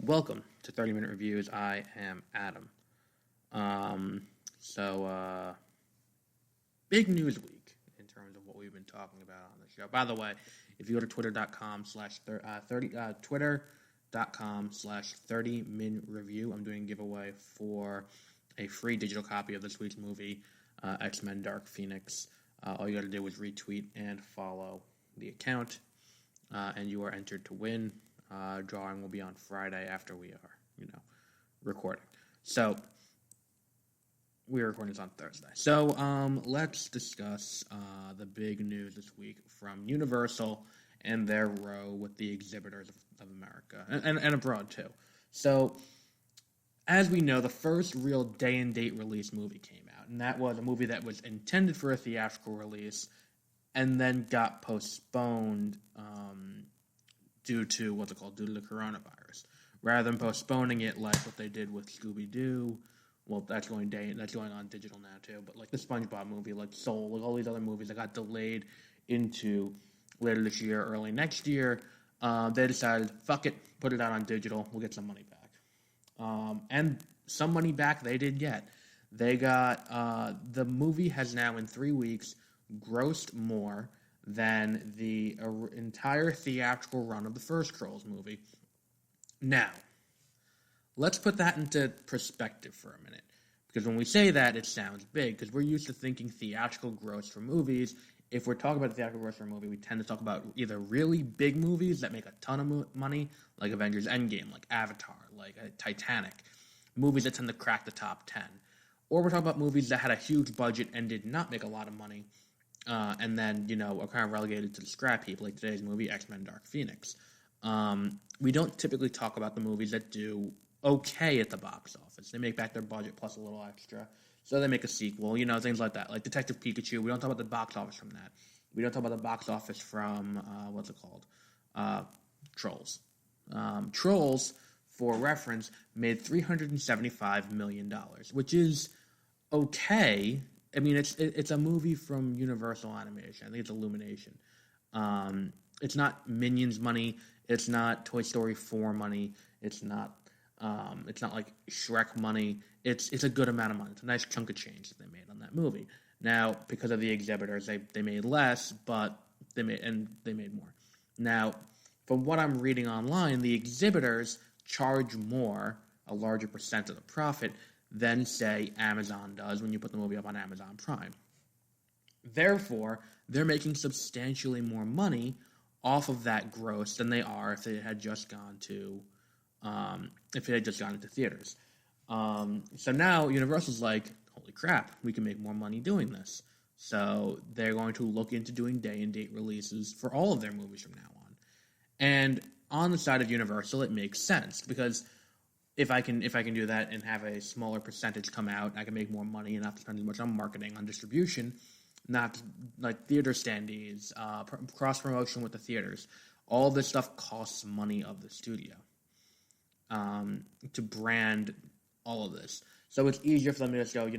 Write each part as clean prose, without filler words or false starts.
Welcome to 30-Minute Reviews. I am Adam. Big news week in terms of what we've been talking about on the show. By the way, if you go to twitter.com/30minreview, I'm doing a giveaway for a free digital copy of this week's movie, X-Men Dark Phoenix. All you got to do is retweet and follow the account, and you are entered to win. Drawing will be on Friday after we are, recording. So, we are recording this on Thursday. So, let's discuss the big news this week from Universal and their row with the Exhibitors of America, and abroad, too. So, as we know, the first real day-and-date release movie came out, and that was a movie that was intended for a theatrical release and then got postponed due to the coronavirus. Rather than postponing it like what they did with Scooby-Doo, well, that's going on digital now too, but like the SpongeBob movie, like Soul, like all these other movies that got delayed into later this year, early next year, they decided, fuck it, put it out on digital, we'll get some money back. And some money back they did get. They got, the movie has now in 3 weeks grossed more than the entire theatrical run of the first Trolls movie. Now, let's put that into perspective for a minute. Because when we say that, it sounds big, because we're used to thinking theatrical gross for movies. If we're talking about theatrical gross for a movie, we tend to talk about either really big movies that make a ton of money, like Avengers Endgame, like Avatar, like Titanic, movies that tend to crack the top 10. Or we're talking about movies that had a huge budget and did not make a lot of money, and then, are kind of relegated to the scrap heap, like today's movie, X-Men Dark Phoenix. We don't typically talk about the movies that do okay at the box office. They make back their budget plus a little extra, so they make a sequel, things like that. Like Detective Pikachu, we don't talk about the box office from that. We don't talk about the box office from, Trolls. Trolls, for reference, made $375 million, which is okay. I mean, it's a movie from Universal Animation. I think it's Illumination. It's not Minions money. It's not Toy Story 4 money. It's not like Shrek money. It's a good amount of money. It's a nice chunk of change that they made on that movie. Now, because of the Exhibitors, they made less, but they made more. Now, from what I'm reading online, the Exhibitors charge more, a larger percent of the profit, than, say, Amazon does when you put the movie up on Amazon Prime. Therefore, they're making substantially more money off of that gross than they are if it had just gone into theaters. So now Universal's like, holy crap, we can make more money doing this. So they're going to look into doing day-and-date releases for all of their movies from now on. And on the side of Universal, it makes sense because if I can do that and have a smaller percentage come out, I can make more money and not have to spend as much on marketing, on distribution, not like theater standees, cross-promotion with the theaters. All this stuff costs money of the studio to brand all of this. So it's easier for them to just go,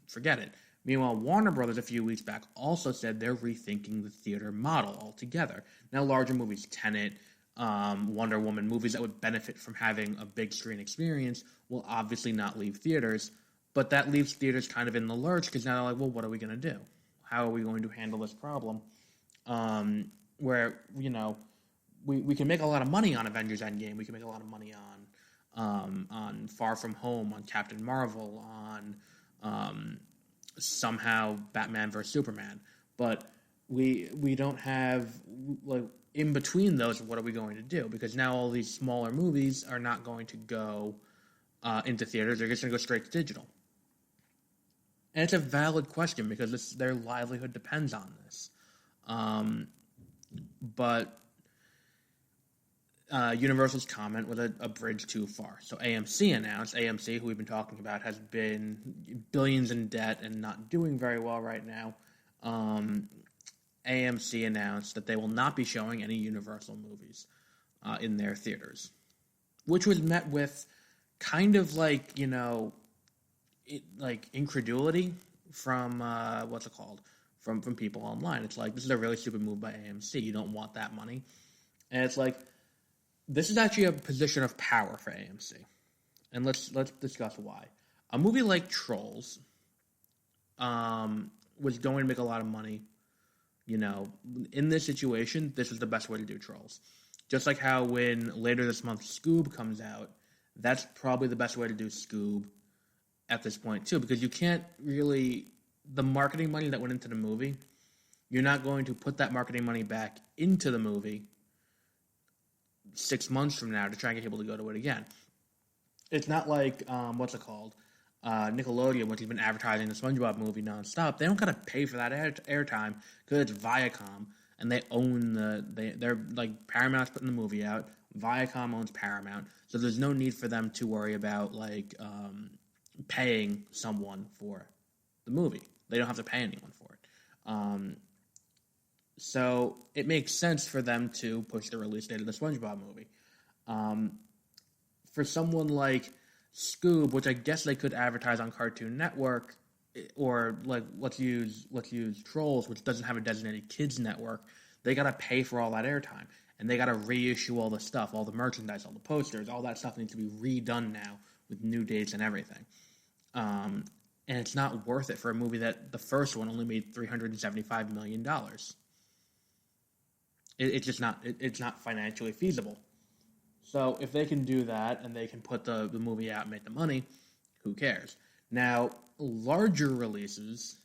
forget it. Meanwhile, Warner Brothers a few weeks back also said they're rethinking the theater model altogether. Now, larger movies, Tenet, Wonder Woman, movies that would benefit from having a big screen experience will obviously not leave theaters, but that leaves theaters kind of in the lurch because now they're like, well, what are we going to do? How are we going to handle this problem? Where, we can make a lot of money on Avengers Endgame, we can make a lot of money on Far From Home, on Captain Marvel, on somehow Batman vs. Superman, but we don't have, like, in between those, what are we going to do? Because now all these smaller movies are not going to go into theaters. They're just going to go straight to digital. And it's a valid question because their livelihood depends on this. But Universal's comment was a bridge too far. So AMC, who we've been talking about, has been billions in debt and not doing very well right now. AMC announced that they will not be showing any Universal movies in their theaters, which was met with kind of like, incredulity from from people online. It's like, this is a really stupid move by AMC. You don't want that money. And it's like, This is actually a position of power for AMC, and let's discuss why. A movie like Trolls was going to make a lot of money. You know, in this situation, this is the best way to do Trolls. Just like how when later this month Scoob comes out, that's probably the best way to do Scoob at this point too, because you can't really, the marketing money that went into the movie, you're not going to put that marketing money back into the movie 6 months from now to try and get people to go to it again. It's not like what's it called, Nickelodeon, which has been advertising the SpongeBob movie nonstop. They don't gotta pay for that airtime because it's Viacom and they own they're like Paramount's putting the movie out. Viacom owns Paramount, so there's no need for them to worry about like paying someone for the movie. They don't have to pay anyone for it. So it makes sense for them to push the release date of the SpongeBob movie. For someone like Scoob, which I guess they could advertise on Cartoon Network, or like let's use Trolls, which doesn't have a designated kids network, they gotta pay for all that airtime, and they gotta reissue all the stuff, all the merchandise, all the posters, all that stuff needs to be redone now with new dates and everything. And it's not worth it for a movie that the first one only made $375 million. It's just not. It's not financially feasible. So if they can do that and they can put the movie out and make the money, who cares? Now, larger releases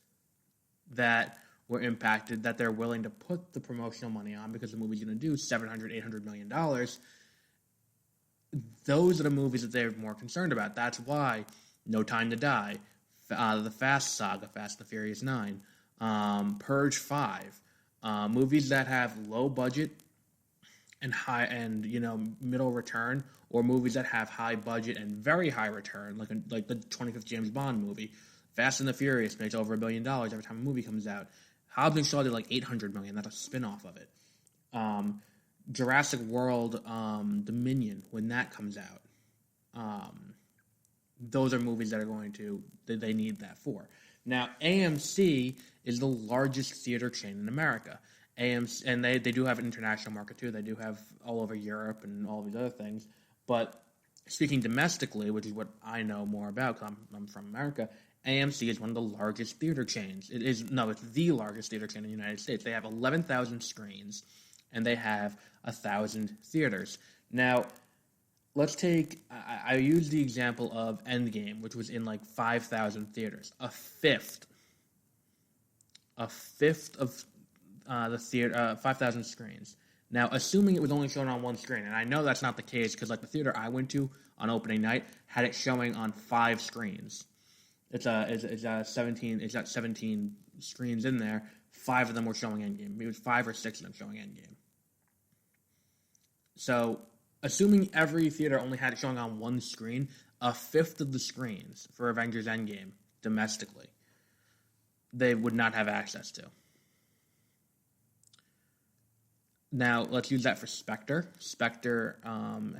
that were impacted, that they're willing to put the promotional money on because the movie's going to do $700, $800 million, those are the movies that they're more concerned about. That's why No Time to Die, the Fast Saga, Fast and the Furious 9, Purge 5, movies that have low budget and high and middle return, or movies that have high budget and very high return, like the 25th James Bond movie. Fast and the Furious makes over $1 billion every time a movie comes out. Hobbs and Shaw did like $800 million. That's a spin-off of it. Jurassic World Dominion, when that comes out, those are movies that are they need that for. Now, AMC is the largest theater chain in America. AMC, and they do have an international market too. They do have all over Europe and all these other things. But speaking domestically, which is what I know more about because I'm from America, AMC is one of the largest theater chains. It's the largest theater chain in the United States. They have 11,000 screens, and they have 1,000 theaters. Now, let's take, I use the example of Endgame, which was in like 5,000 theaters. A fifth of the theater, 5,000 screens. Now, assuming it was only shown on one screen, and I know that's not the case because like the theater I went to on opening night had it showing on 5 screens. It's got 17 screens in there. 5 of them were showing Endgame. It was 5 or 6 of them showing Endgame. So, assuming every theater only had it showing on one screen, a fifth of the screens for Avengers Endgame domestically, they would not have access to. Now, let's use that for Spectre. Spectre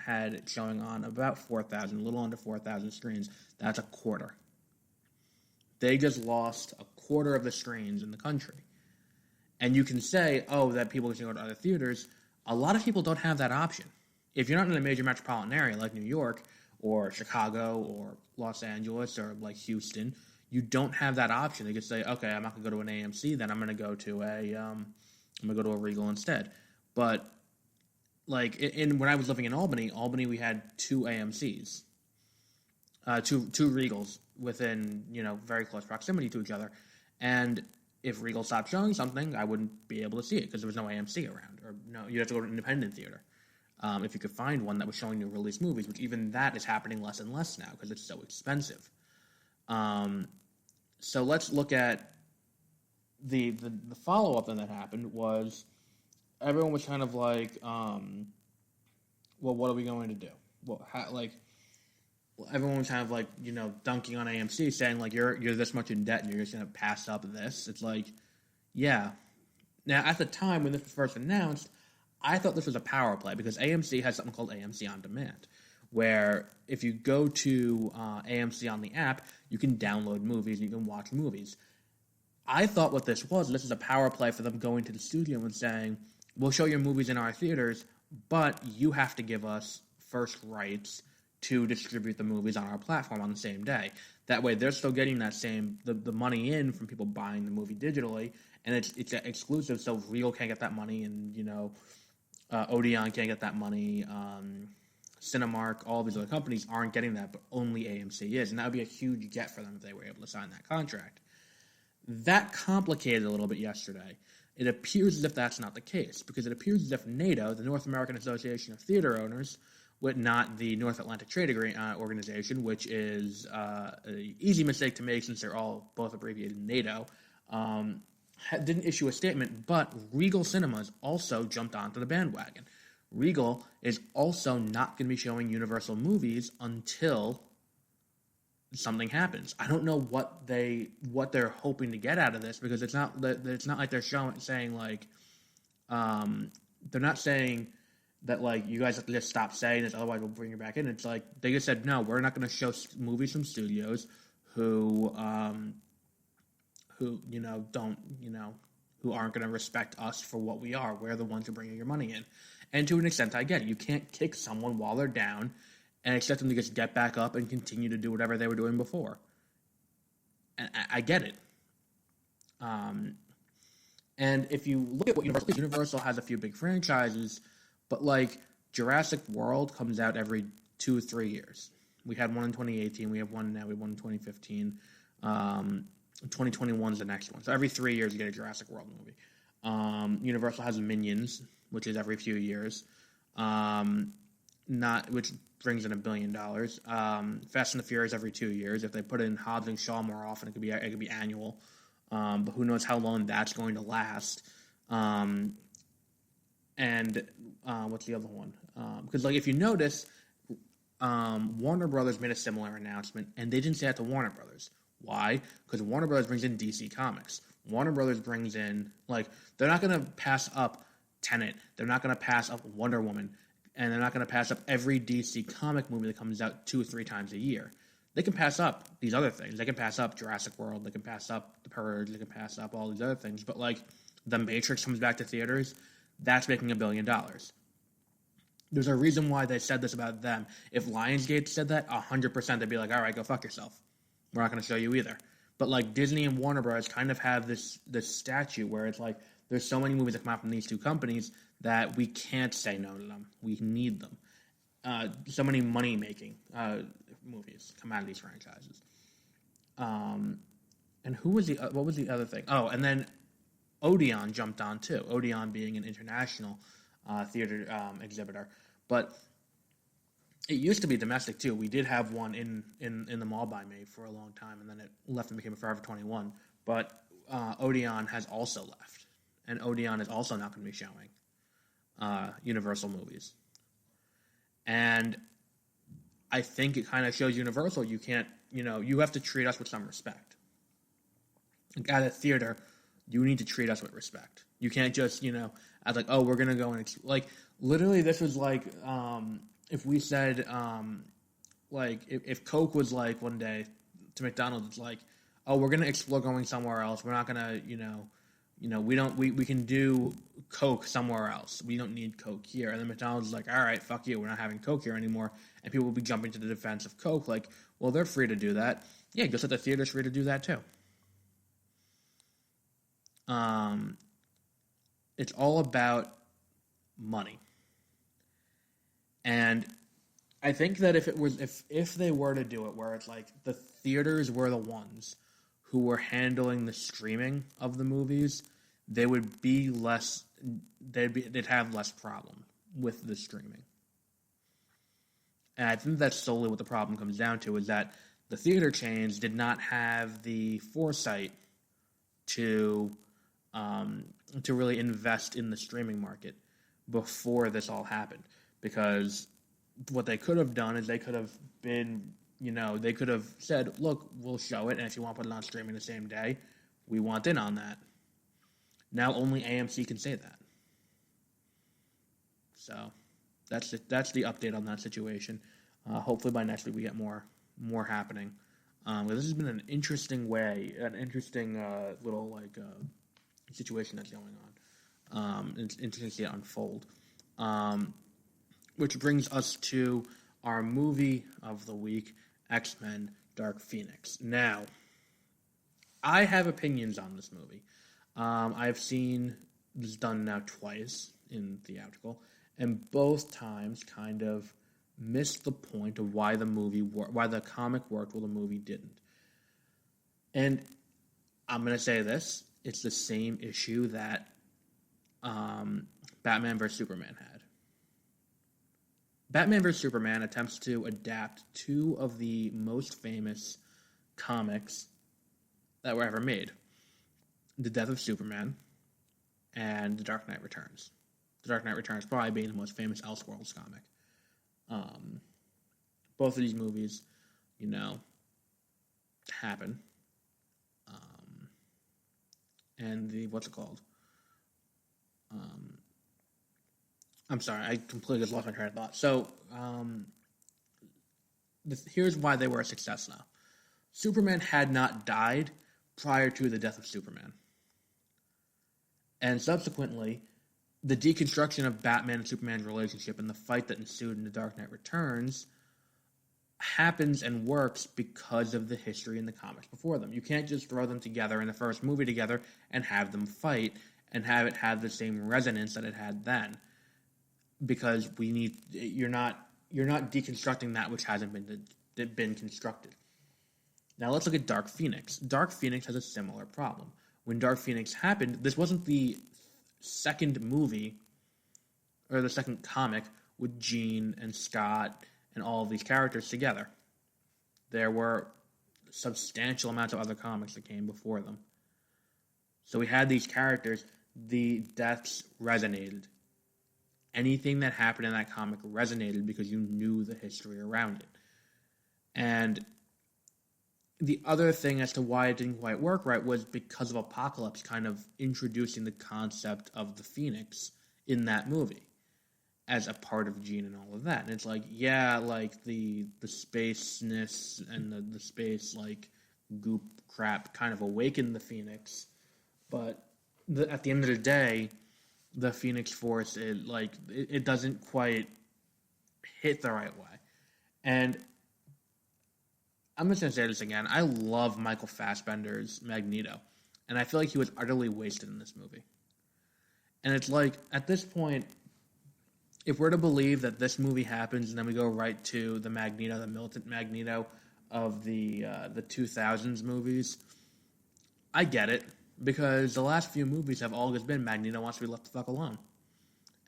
had it showing on about 4,000, a little under 4,000 screens. That's a quarter. They just lost a quarter of the screens in the country. And you can say, that people can go to other theaters. A lot of people don't have that option. If you're not in a major metropolitan area like New York or Chicago or Los Angeles or like Houston, you don't have that option. They could say, okay, I'm not going to go to an AMC, then I'm going to go to a Regal instead. But like when I was living in Albany, we had 2 AMCs, two Regals within very close proximity to each other, and if Regal stopped showing something, I wouldn't be able to see it because there was no AMC around, or you have to go to an independent theater if you could find one that was showing new release movies, which even that is happening less and less now because it's so expensive. So let's look at the follow-up then that happened was everyone was kind of like, well, what are we going to do? Well, everyone was kind of like, dunking on AMC, saying like, you're this much in debt and you're just going to pass up this. It's like, yeah. Now, at the time when this was first announced, I thought this was a power play because AMC has something called AMC On Demand, where if you go to AMC on the app, you can download movies and you can watch movies. I thought this is a power play for them going to the studio and saying, we'll show your movies in our theaters, but you have to give us first rights to distribute the movies on our platform on the same day. That way, they're still getting that same the money in from people buying the movie digitally, and it's exclusive. So Regal can't get that money, and Odeon can't get that money. Cinemark, all these other companies aren't getting that, but only AMC is, and that would be a huge get for them if they were able to sign that contract. That complicated a little bit yesterday. It appears as if that's not the case, because it appears as if NATO, the North American Association of Theater Owners, not the North Atlantic Trade Organization, which is an easy mistake to make since they're all both abbreviated NATO, didn't issue a statement, but Regal Cinemas also jumped onto the bandwagon. Regal is also not going to be showing Universal movies until something happens. I don't know what they're hoping to get out of this, because it's not like they're saying like they're not saying that like you guys have to just stop saying this, otherwise we'll bring you back in. It's like they just said no, we're not going to show movies from studios who aren't going to respect us for what we are. We're the ones who bring your money in. And to an extent, I get it. You can't kick someone while they're down and expect them to just get back up and continue to do whatever they were doing before. And I get it. And if you look at what Universal has a few big franchises, but like Jurassic World comes out every 2 or 3 years. We had one in 2018. We have one now. We have one in 2015. 2021 is the next one. So every 3 years you get a Jurassic World movie. Universal has Minions, which is every few years, which brings in $1 billion. Fast and the Furious every 2 years. If they put in Hobbs and Shaw more often, it could be annual. But who knows how long that's going to last? And what's the other one? Because like if you notice, Warner Brothers made a similar announcement, and they didn't say that to Warner Brothers. Why? Because Warner Brothers brings in DC Comics. Warner Brothers brings in, like, they're not going to pass up Tenet. They're not going to pass up Wonder Woman. And they're not going to pass up every DC comic movie that comes out 2 or 3 times a year. They can pass up these other things. They can pass up Jurassic World. They can pass up The Purge. They can pass up all these other things. But, like, The Matrix comes back to theaters. That's making $1 billion. There's a reason why they said this about them. If Lionsgate said that, 100% they'd be like, all right, go fuck yourself. We're not going to show you either. But like Disney and Warner Bros. Kind of have this statute where it's like there's so many movies that come out from these two companies that we can't say no to them. We need them. So many money-making movies come out of these franchises. And what was the other thing? Oh, and then Odeon jumped on too. Odeon being an international theater exhibitor. But it used to be domestic too. We did have one in the Mall by Me for a long time, and then it left and became a Forever 21. But Odeon has also left, and Odeon is also not going to be showing Universal movies. And I think it kind of shows Universal you can't, you have to treat us with some respect. Like at a theater, you need to treat us with respect. You can't just, as like, oh, we're going to go and like literally this was like. If we said, if Coke was like one day to McDonald's, it's like, oh, we're going to explore going somewhere else. We're not going to, we can do Coke somewhere else. We don't need Coke here. And then McDonald's is like, all right, fuck you. We're not having Coke here anymore. And people will be jumping to the defense of Coke. Like, well, they're free to do that. Yeah, just like the theater's free to do that too. It's all about money. And I think that if they were to do it where it's like the theaters were the ones who were handling the streaming of the movies, they would be less they'd have less problem with the streaming. And I think that's solely what the problem comes down to, is that the theater chains did not have the foresight to really invest in the streaming market before this all happened. Because what they could have done is they could have been, they could have said, look, we'll show it, and if you want to put it on streaming the same day, we want in on that. Now only AMC can say that. So that's the update on that situation. Hopefully by next week we get more happening. This has been an interesting little situation that's going on. It's interesting to see it unfold. Which brings us to our movie of the week, X-Men Dark Phoenix. Now, I have opinions on this movie. I've seen this done now twice in theatrical, and both times kind of missed the point of why the comic worked while the movie didn't. And I'm going to say this, it's the same issue that Batman vs. Superman had. Batman vs. Superman attempts to adapt two of the most famous comics that were ever made. The Death of Superman and The Dark Knight Returns. The Dark Knight Returns probably being the most famous Elseworlds comic. Both of these movies, happen. And what's it called? I'm sorry, I completely just lost my train of thought. So, here's why they were a success now. Superman had not died prior to the death of Superman. And subsequently, the deconstruction of Batman and Superman's relationship and the fight that ensued in The Dark Knight Returns happens and works because of the history in the comics before them. You can't just throw them together in the first movie together and have them fight and have it have the same resonance that it had then. Because you're not deconstructing that which hasn't been constructed. Now let's look at Dark Phoenix. Dark Phoenix has a similar problem. When Dark Phoenix happened, this wasn't the second movie or the second comic with Jean and Scott and all of these characters together. There were substantial amounts of other comics that came before them. So we had these characters, the deaths resonated. Anything that happened in that comic resonated because you knew the history around it. And the other thing as to why it didn't quite work right was because of Apocalypse kind of introducing the concept of the Phoenix in that movie as a part of Jean and all of that. And it's like, yeah, like the spaceness and the space like goop crap kind of awakened the Phoenix, but at the end of the day, the Phoenix Force, it doesn't quite hit the right way. And I'm just going to say this again. I love Michael Fassbender's Magneto. And I feel like he was utterly wasted in this movie. And it's like, at this point, if we're to believe that this movie happens and then we go right to the Magneto, the militant Magneto of the 2000s movies, I get it. Because the last few movies have always been Magneto wants to be left the fuck alone.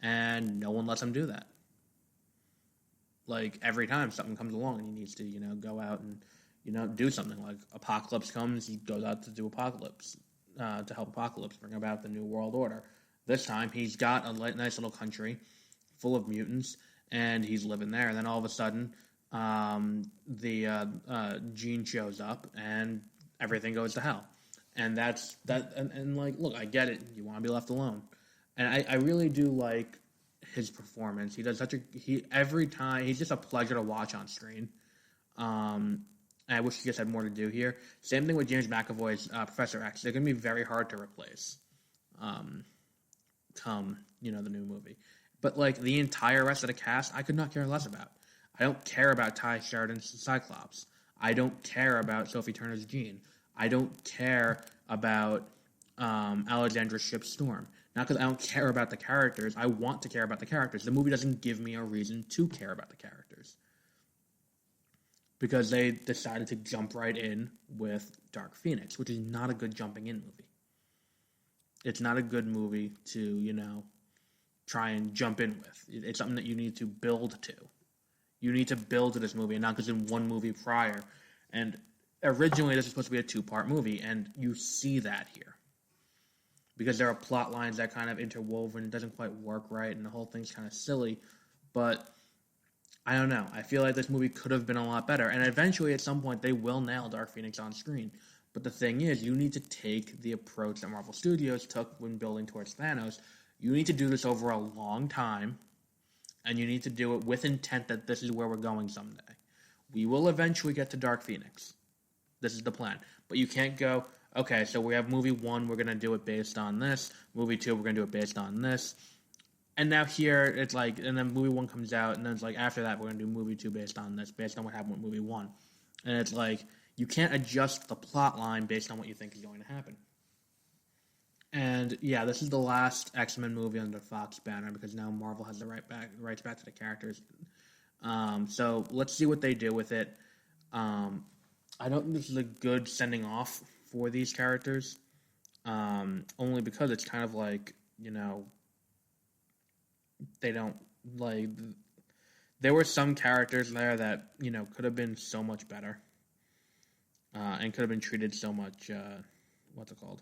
And no one lets him do that. Like, every time something comes along and he needs to, go out and, do something. Like, Apocalypse comes, he goes out to do Apocalypse, to help Apocalypse bring about the New World Order. This time, he's got a nice little country full of mutants, and he's living there. And then all of a sudden, Jean shows up, and everything goes to hell. And that's that. And like, look, I get it. You want to be left alone, and I really do like his performance. He does every time. He's just a pleasure to watch on screen. And I wish he just had more to do here. Same thing with James McAvoy's Professor X. They're going to be very hard to replace. Come the new movie, but like the entire rest of the cast, I could not care less about. I don't care about Ty Sheridan's Cyclops. I don't care about Sophie Turner's Jean. I don't care about Alexandra Shipp's Storm. Not because I don't care about the characters. I want to care about the characters. The movie doesn't give me a reason to care about the characters. Because they decided to jump right in with Dark Phoenix, which is not a good jumping in movie. It's not a good movie to, try and jump in with. It's something that you need to build to. You need to build to this movie, and not because in one movie prior. And originally, this was supposed to be a 2-part movie, and you see that here. Because there are plot lines that kind of interwoven, it doesn't quite work right, and the whole thing's kind of silly. But, I don't know. I feel like this movie could have been a lot better. And eventually, at some point, they will nail Dark Phoenix on screen. But the thing is, you need to take the approach that Marvel Studios took when building towards Thanos. You need to do this over a long time, and you need to do it with intent that this is where we're going someday. We will eventually get to Dark Phoenix. This is the plan. But you can't go, okay, so we have movie 1, we're going to do it based on this. Movie 2, we're going to do it based on this. And now here it's like, and then movie 1 comes out, and then it's like after that we're gonna do movie 2 based on this, based on what happened with movie 1, and it's like you can't adjust the plot line based on what you think is going to happen. And yeah, this is the last X-Men movie under Fox banner because now Marvel has the rights back to the characters. So let's see what they do with it. I don't think this is a good sending off for these characters, only because it's kind of like, they don't, like, there were some characters there that, could have been so much better, and could have been treated so much, what's it called?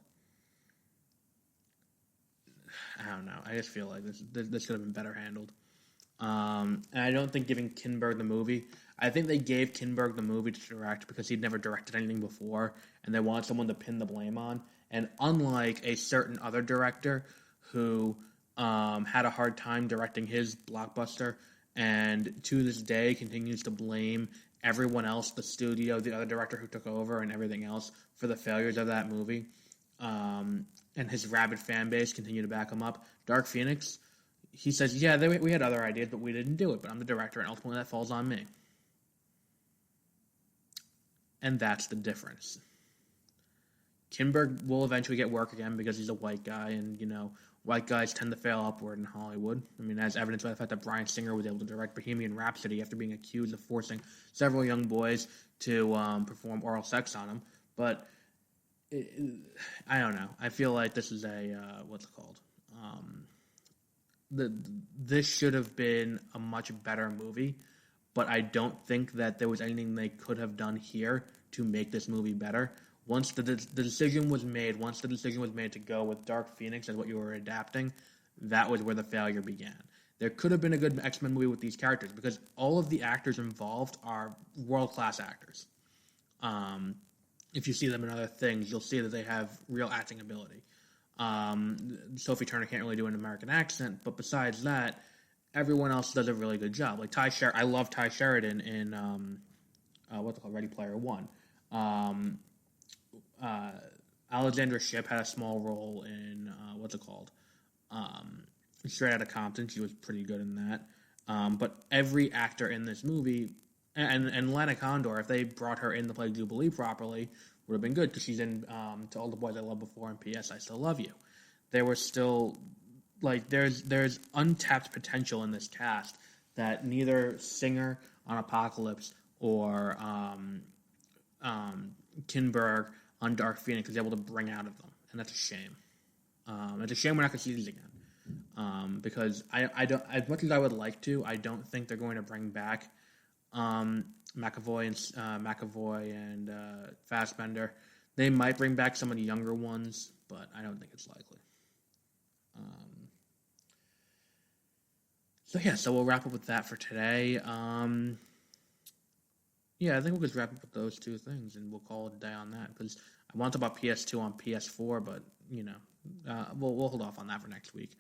I don't know. I just feel like this could have been better handled. And I don't think giving Kinberg the movie. I think they gave Kinberg the movie to direct because he'd never directed anything before, and they want someone to pin the blame on. And unlike a certain other director who had a hard time directing his blockbuster, and to this day continues to blame everyone else, the studio, the other director who took over, and everything else for the failures of that movie. And his rabid fan base continue to back him up. Dark Phoenix, he says, yeah, we had other ideas, but we didn't do it. But I'm the director, and ultimately that falls on me. And that's the difference. Kinberg will eventually get work again because he's a white guy, and, white guys tend to fail upward in Hollywood. I mean, as evidenced by the fact that Bryan Singer was able to direct Bohemian Rhapsody after being accused of forcing several young boys to perform oral sex on him. But I don't know. I feel like this is what's it called? This should have been a much better movie, but I don't think that there was anything they could have done here to make this movie better. Once the decision was made to go with Dark Phoenix as what you were adapting, that was where the failure began. There could have been a good X-Men movie with these characters because all of the actors involved are world-class actors. If you see them in other things, you'll see that they have real acting ability. Sophie Turner can't really do an American accent, but besides that, everyone else does a really good job. Like I love Ty Sheridan in what's it called, Ready Player One. Alexandra Shipp had a small role in what's it called, Straight Outta Compton. She was pretty good in that. But every actor in this movie. And Lana Condor, if they brought her in to play Jubilee properly, would have been good because she's in To All the Boys I Loved Before and P.S. I Still Love You. There was still, like, there's untapped potential in this cast that neither Singer on Apocalypse or Kinberg on Dark Phoenix was able to bring out of them, and that's a shame. It's a shame we're not going to see these again, because I don't, as much as I would like to, I don't think they're going to bring back McAvoy and Fassbender. They might bring back some of the younger ones, but I don't think it's likely. So we'll wrap up with that for today. I think we'll just wrap up with those two things, and we'll call it a day on that, because I want to talk about PS2 on PS4, but, we'll hold off on that for next week.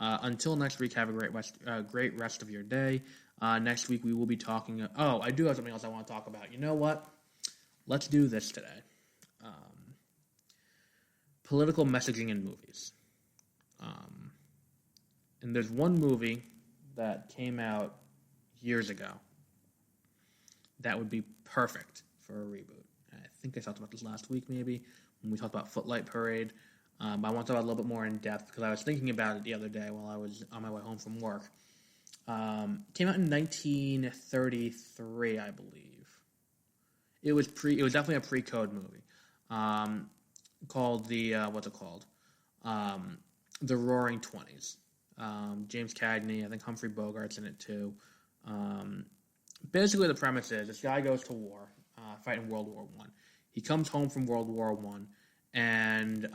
Until next week, have a great rest of your day. Next week, we will be talking... I do have something else I want to talk about. You know what? Let's do this today. Political messaging in movies. And there's one movie that came out years ago that would be perfect for a reboot. I think I talked about this last week, maybe, when we talked about Footlight Parade. But I want to talk about it a little bit more in depth because I was thinking about it the other day while I was on my way home from work. Came out in 1933, I believe. It was definitely a pre-code movie. Called the The Roaring Twenties. James Cagney, I think Humphrey Bogart's in it too. Basically, the premise is this guy goes to war, fighting World War I. He comes home from World War I and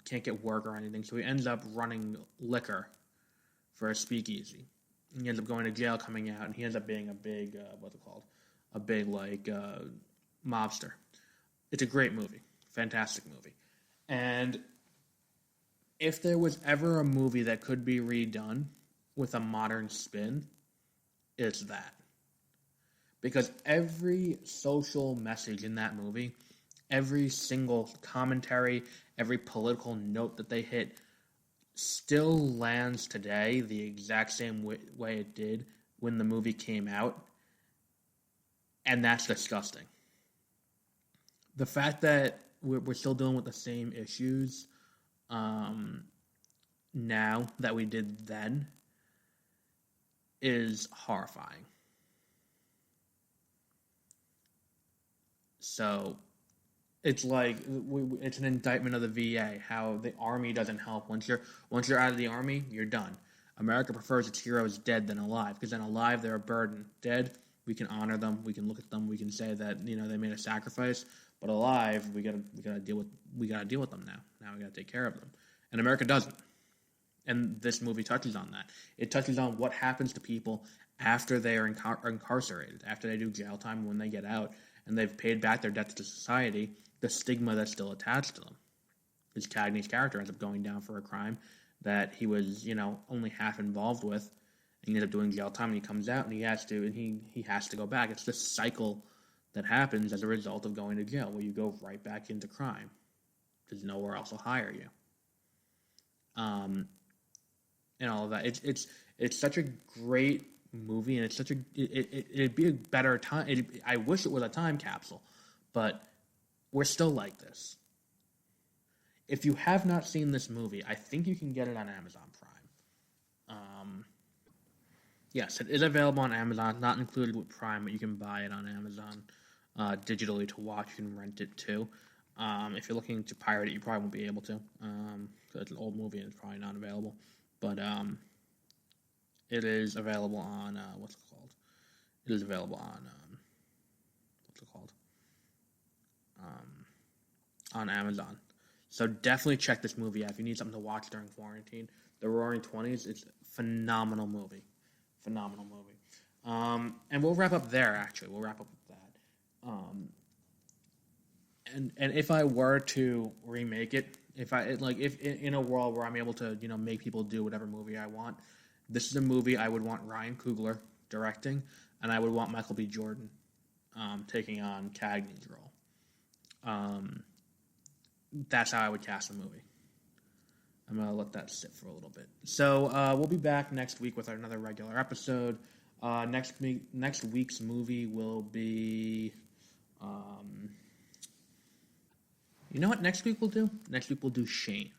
can't get work or anything, so he ends up running liquor for a speakeasy. He ends up going to jail, coming out, and he ends up being a big, mobster. It's a great movie. Fantastic movie. And if there was ever a movie that could be redone with a modern spin, it's that. Because every social message in that movie, every single commentary, every political note that they hit, still lands today the exact same way it did when the movie came out, and that's disgusting. The fact that we're still dealing with the same issues now that we did then is horrifying. So it's like it's an indictment of the VA. How the Army doesn't help. Once you're out of the Army, you're done. America prefers its heroes dead than alive, because then alive they're a burden. Dead, we can honor them. We can look at them. We can say that they made a sacrifice. But alive, we gotta deal with them now. Now we gotta take care of them. And America doesn't. And this movie touches on that. It touches on what happens to people after they are incarcerated, after they do jail time, when they get out, and they've paid back their debts to society, the stigma that's still attached to them. Because Cagney's character ends up going down for a crime that he was, only half involved with, and he ends up doing jail time, and he comes out, and he has to go back. It's this cycle that happens as a result of going to jail, where you go right back into crime, because nowhere else will hire you. And all of that. It's such a great movie, and it'd be a better time. I wish it was a time capsule, but we're still like this. If you have not seen this movie, I think you can get it on Amazon Prime. Yes, it is available on Amazon, not included with Prime, but you can buy it on Amazon digitally to watch. You can rent it too. If you're looking to pirate it, you probably won't be able to. It's an old movie and it's probably not available. But it is available on what's it called? It is available on what's it called? On Amazon. So definitely check this movie out if you need something to watch during quarantine. The Roaring Twenties. It's a phenomenal movie. Phenomenal movie. And we'll wrap up there. Actually, we'll wrap up with that. And if I were to remake it, if in a world where I'm able to make people do whatever movie I want, this is a movie I would want Ryan Coogler directing, and I would want Michael B. Jordan taking on Cagney's role. That's how I would cast the movie. I'm gonna let that sit for a little bit. So we'll be back next week with another regular episode. Next week's movie will be. You know what next week we'll do? Next week we'll do Shane.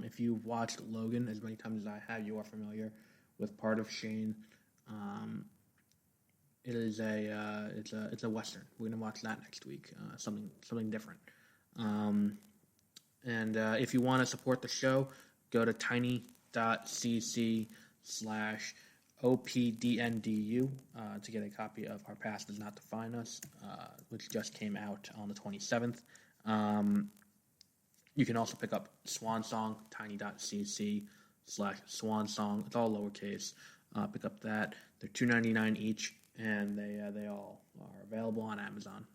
If you've watched Logan as many times as I have, you are familiar with part of Shane. It is it's a Western. We're gonna watch that next week. Something different. And if you want to support the show, go to tiny.cc/opdndu to get a copy of Our Past Does Not Define Us, which just came out on the 27th. You can also pick up Swan Song, tiny.cc/Swan Song. It's all lowercase. Pick up that. They're $2.99 each, and they all are available on Amazon.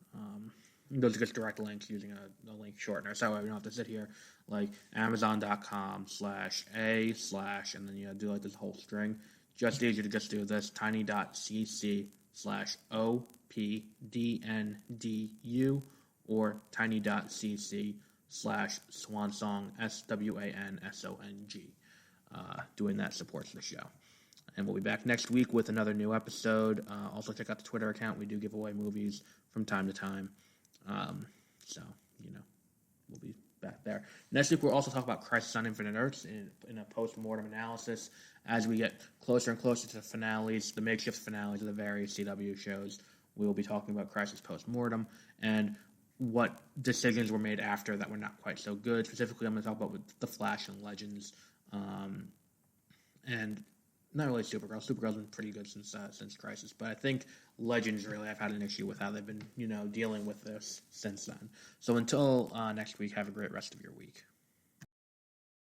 Those are just direct links using a link shortener. So we don't have to sit here like Amazon.com/a/ and then do like this whole string. Just easier to just do this, tiny.cc/opdndu or tiny.cc/swansong, SWANSONG. Doing that supports the show. And we'll be back next week with another new episode. Also check out the Twitter account. We do give away movies from time to time. So, we'll be back there. Next week, we'll also talk about Crisis on Infinite Earths in a post-mortem analysis as we get closer and closer to the finales, the makeshift finales of the various CW shows. We will be talking about Crisis post-mortem and what decisions were made after that were not quite so good. Specifically, I'm going to talk about with The Flash and Legends, and not really Supergirl. Supergirl's been pretty good since Crisis, but I think Legends really I've had an issue with how they've been dealing with this since then. So until next week, have a great rest of your week.